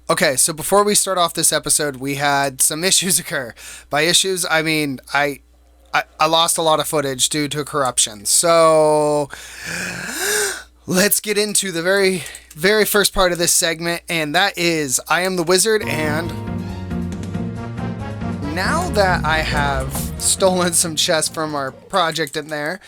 Okay, so before we start off this episode, we had some issues occur. By issues, I mean I lost a lot of footage due to corruption. So let's get into the very first part of this segment, and that is I am the wizard. And now that I have stolen some chests from our project in there,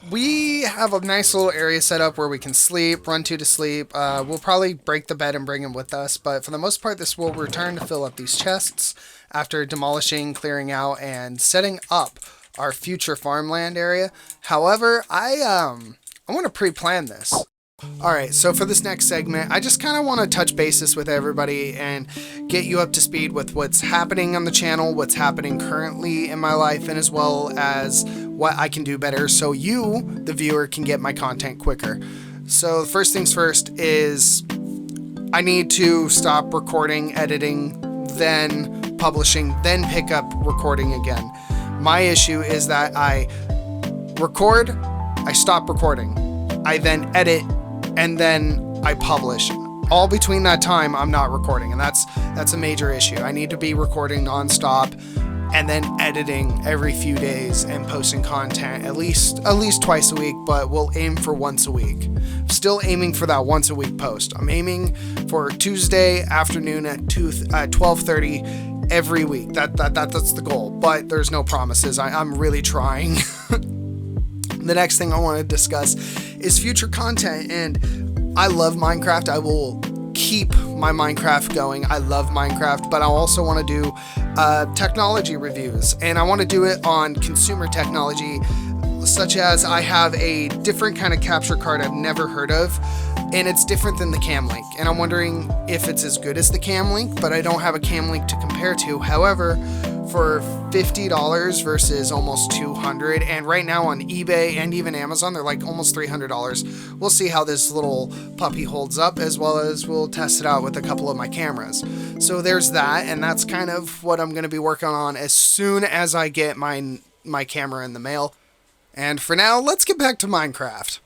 we have a nice little area set up where we can sleep, run to sleep. We'll probably break the bed and bring him with us, but for the most part, this will return to fill up these chests after demolishing, clearing out, and setting up our future farmland area. However, I want to pre-plan this. Alright, so for this next segment, I just kind of want to touch bases with everybody and get you up to speed with what's happening on the channel, what's happening currently in my life, and as well as what I can do better so you, the viewer, can get my content quicker. So first things first is I need to stop recording, editing, then publishing, then pick up recording again. My issue is that I record, I stop recording, I then edit, and then I publish. All between that time, I'm not recording, and that's a major issue. I need to be recording nonstop, and then editing every few days and posting content at least twice a week. But we'll aim for once a week. Still aiming for that once a week post. I'm aiming for Tuesday afternoon at 12:30 every week. That's the goal. But there's no promises. I'm really trying. The next thing I want to discuss is future content, and I love Minecraft. I will keep my Minecraft going. I love Minecraft, but I also want to do technology reviews, and I want to do it on consumer technology, such as I have a different kind of capture card I've never heard of, and it's different than the Cam Link, and I'm wondering if it's as good as the Cam Link, but I don't have a Cam Link to compare to. However, for $50 versus almost $200, and right now on eBay and even Amazon, they're like almost $300. We'll see how this little puppy holds up, as well as we'll test it out with a couple of my cameras. So there's that, and that's kind of what I'm going to be working on as soon as I get my camera in the mail. And for now, let's get back to Minecraft.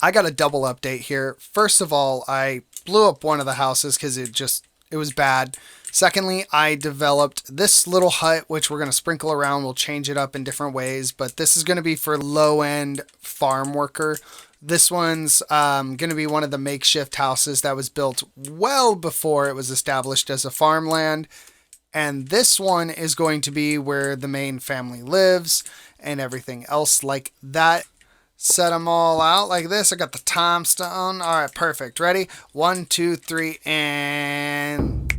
I got a double update here. First of all, I blew up one of the houses because it was bad. Secondly, I developed this little hut, which we're going to sprinkle around. We'll change it up in different ways, but this is going to be for low-end farm worker. This one's going to be one of the makeshift houses that was built well before it was established as a farmland. And this one is going to be where the main family lives and everything else like that. Set them all out like this. I got the time stone. All right, perfect. Ready? 1, 2, 3, and...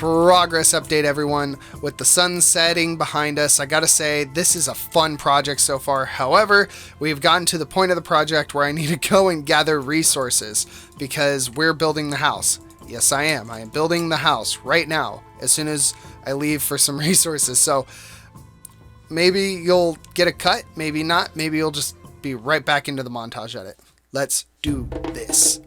progress update, everyone. With the sun setting behind us, I gotta say, this is a fun project so far. However, we've gotten to the point of the project where I need to go and gather resources because we're building the house. Yes, I am. I am building the house right now as soon as I leave for some resources. So maybe you'll get a cut, maybe not. Maybe you'll just be right back into the montage edit. Let's do this.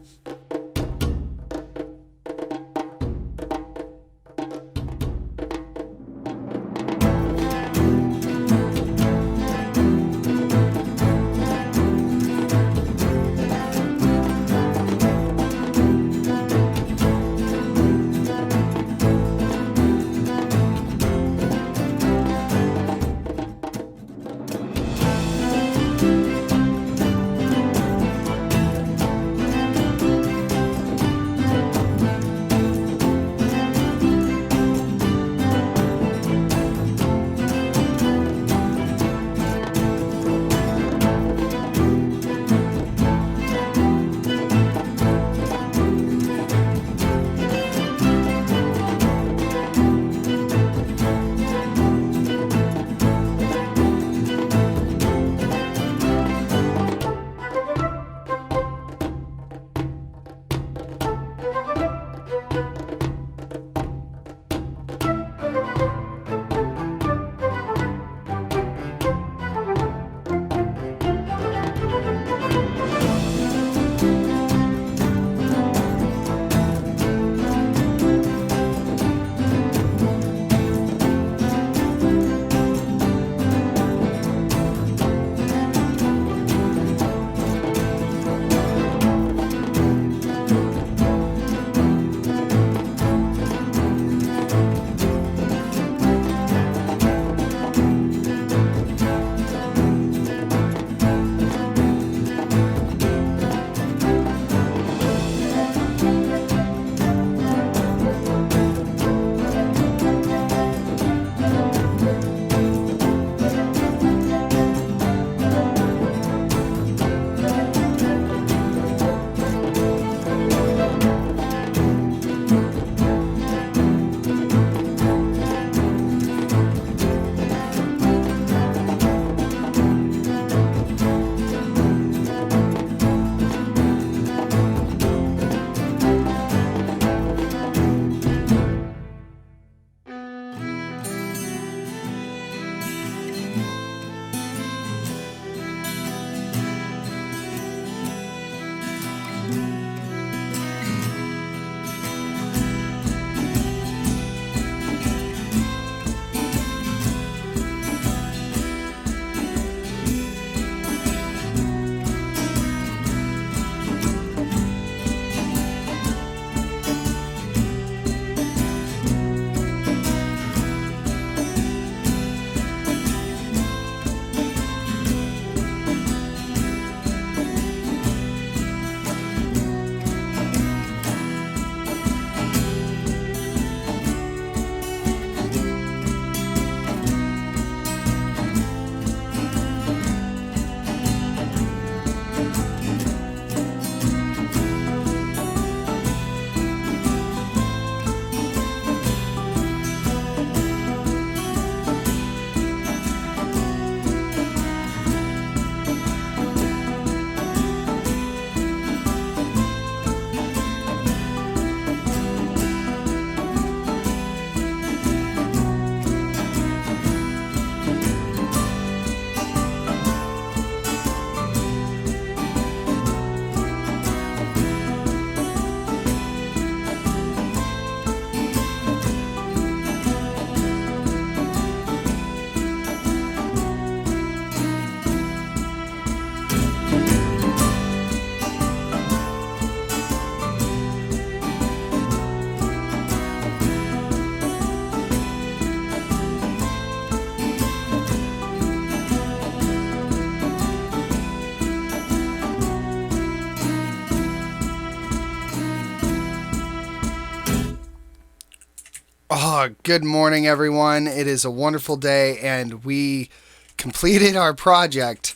Oh, good morning, everyone. It is a wonderful day, and we completed our project.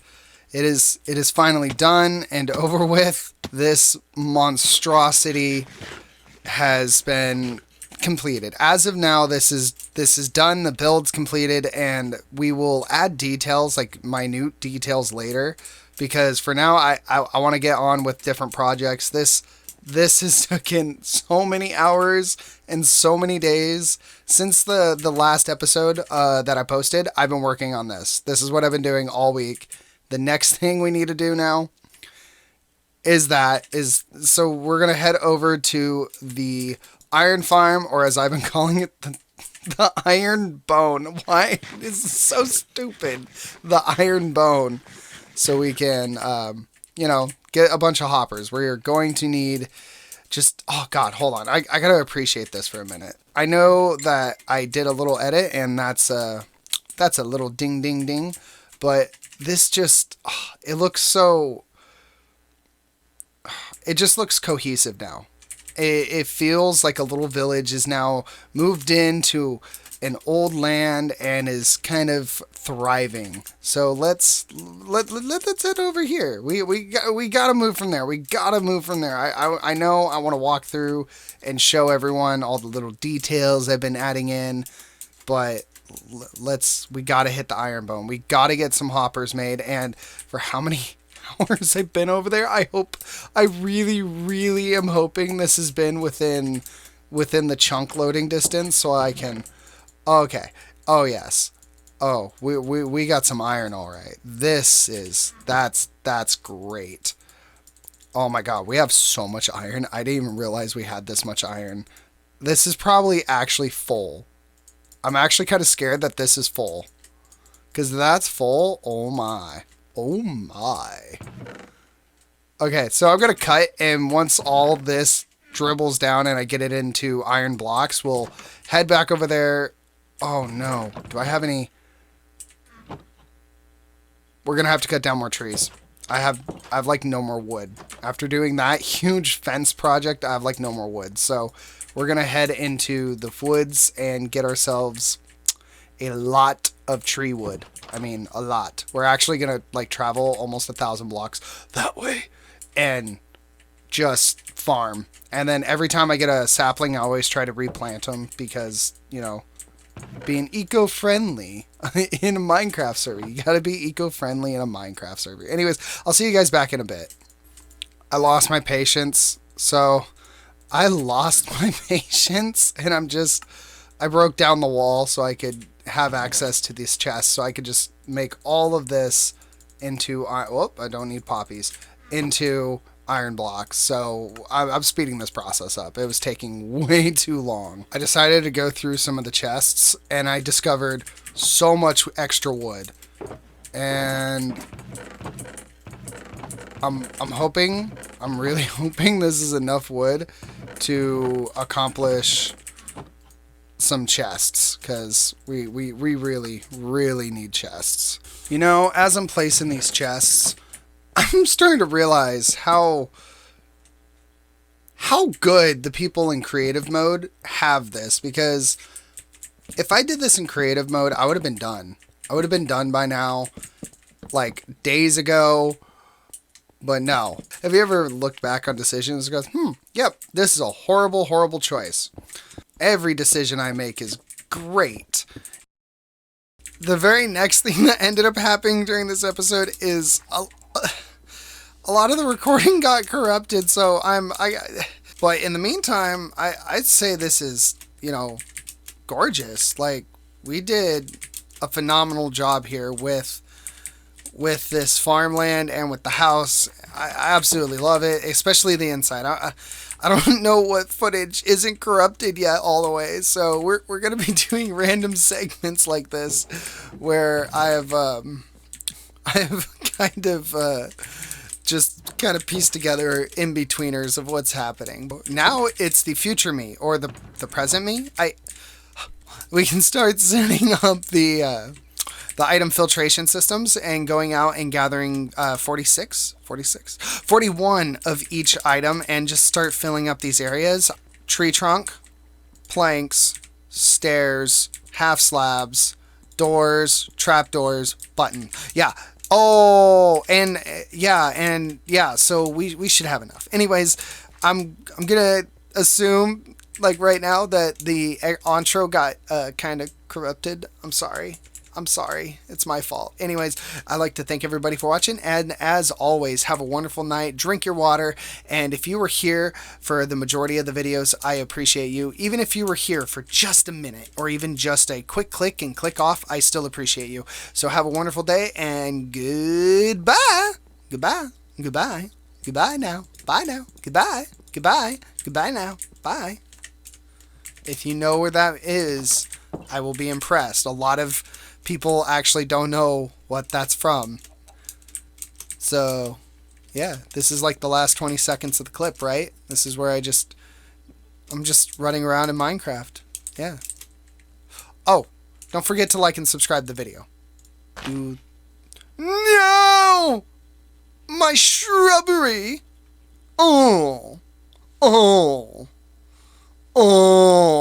It is finally done and over with. This monstrosity has been completed. As of now, this is done. The build's completed, and we will add details, like minute details later, because for now I want to get on with different projects. This has taken so many hours and so many days since the last episode that I posted. I've been working on this. This is what I've been doing all week. The next thing we need to do now is so we're gonna head over to the iron farm, or as I've been calling it, the iron bone. Why is this so stupid? The iron bone, so we can get a bunch of hoppers. We're going to need oh god, hold on. I gotta appreciate this for a minute. I know that I did a little edit, and that's a little ding ding ding, but this it looks so. It just looks cohesive now. It feels like a little village is now moved into an old land and is kind of thriving. So let's head over here. We gotta move from there. We gotta move from there. I know I want to walk through and show everyone all the little details I've been adding in, but we gotta hit the iron bone. We gotta get some hoppers made. And for how many hours I've been over there, I really am hoping this has been within the chunk loading distance, so I can. Okay. Oh yes. Oh, we got some iron, all right. That's great. Oh my god, we have so much iron. I didn't even realize we had this much iron. This is probably actually full. I'm actually kind of scared that this is full, because that's full. Oh my. Oh my. Okay, so I'm going to cut, and once all this dribbles down and I get it into iron blocks, we'll head back over there. Oh no. Do I have any? We're going to have to cut down more trees. I have like no more wood. After doing that huge fence project, I have like no more wood. So we're going to head into the woods and get ourselves a lot of tree wood. I mean, a lot. We're actually going to like travel almost 1,000 blocks that way and just farm. And then every time I get a sapling, I always try to replant them because, being eco-friendly in a Minecraft server. You gotta be eco-friendly in a Minecraft server. Anyways, I'll see you guys back in a bit. I lost my patience. So I lost my patience, and I broke down the wall so I could have access to this chest, so I could just make all of this into I don't need poppies, into iron blocks. So I'm speeding this process up. It was taking way too long. I decided to go through some of the chests, and I discovered so much extra wood, and I'm really hoping this is enough wood to accomplish some chests, because we really need chests. As I'm placing these chests, I'm starting to realize how good the people in creative mode have this, because if I did this in creative mode, I would have been done. I would have been done by now, like days ago. But no. Have you ever looked back on decisions and goes, yep, this is a horrible, horrible choice. Every decision I make is great. The very next thing that ended up happening during this episode is a lot of the recording got corrupted, so but in the meantime, I'd say this is, gorgeous. Like, we did a phenomenal job here with this farmland and with the house. I absolutely love it, especially the inside. I don't know what footage isn't corrupted yet all the way, so we're gonna be doing random segments like this where I have kind of pieced together in-betweeners of what's happening. Now it's the future me, or the present me. We can start setting up the item filtration systems and going out and gathering 41 of each item and just start filling up these areas. Tree trunk, planks, stairs, half slabs, doors, trapdoors, button. Yeah. Oh, and yeah. So we should have enough. Anyways, I'm gonna assume like right now that the intro got kind of corrupted. I'm sorry. I'm sorry. It's my fault. Anyways, I'd like to thank everybody for watching. And as always, have a wonderful night. Drink your water. And if you were here for the majority of the videos, I appreciate you. Even if you were here for just a minute or even just a quick click and click off, I still appreciate you. So have a wonderful day and goodbye. Goodbye. Goodbye. Goodbye now. Bye now. Goodbye. Goodbye. Goodbye now. Bye. If you know where that is, I will be impressed. A lot of people actually don't know what that's from. So, yeah, this is like the last 20 seconds of the clip, right? This is where I'm just running around in Minecraft. Yeah. Oh, don't forget to like and subscribe the video. No! My shrubbery! Oh. Oh. Oh.